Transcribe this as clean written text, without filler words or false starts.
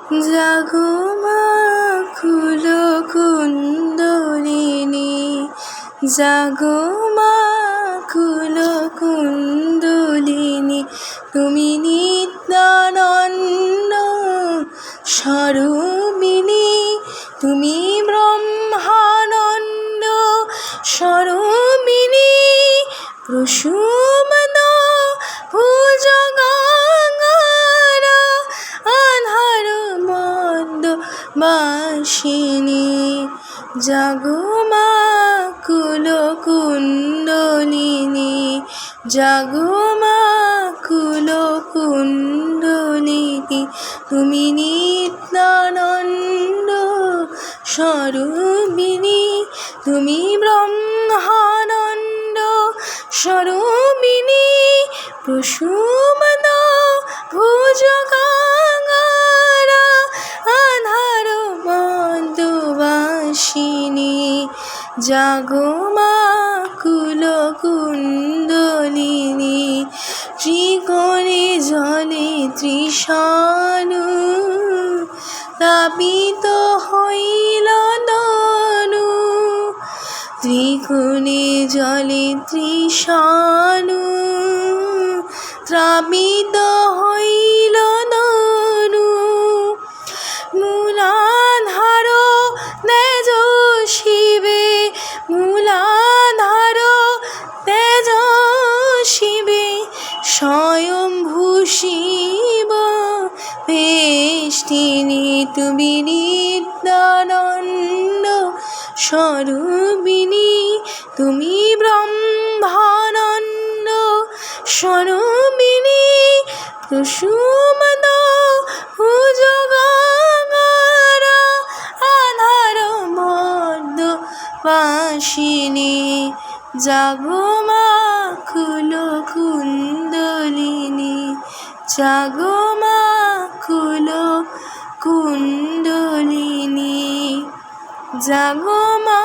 জাগো মা খুলো কুণ্ডলিনী, জাগো মা খুলো কুণ্ডলিনী। তুমি নিত্যানন্দ স্বরূপিণী, তুমি ব্রহ্মানন্দ স্বরূপিণী। প্রসূমন ভুজগঙ্গার আধার মন্দ বাসিনী, জাগো মা কুলো কুণ্ডলিনী, জাগো মা কুলো কুণ্ডলিনী। তুমি নিত্যানন্দ স্বরূপিণী, তুমি ব্রহ্মানন্দ স্বরূপিণী। প্রসূমন ভুজগঙ্গার আধার মন্দ বাসিনী, জাগো মা কুলো কুণ্ডলিনী। ত্রিকোণে জলে তৃষানু, তাপিত হইল তনু। ত্রিকোণে জলে তৃষানু, তাপিত হইল তনু। মূলাধার তেজস্বিবে, মূলাধার তেজস্বিবে। স্বয়ম্ভু শিব বেষ্টিনী, তুমি নিত্যানন্দ স্বরূপিণী, তুমি ব্রহ্মানন্দ স্বরূপিণী। প্রসূমন ভুজগঙ্গার আধার মন্দ বাসিনী, জাগো মা খুলো কুণ্ডলিনী, জাগো মা খুলো কুণ্ডলিনী, জাগো মা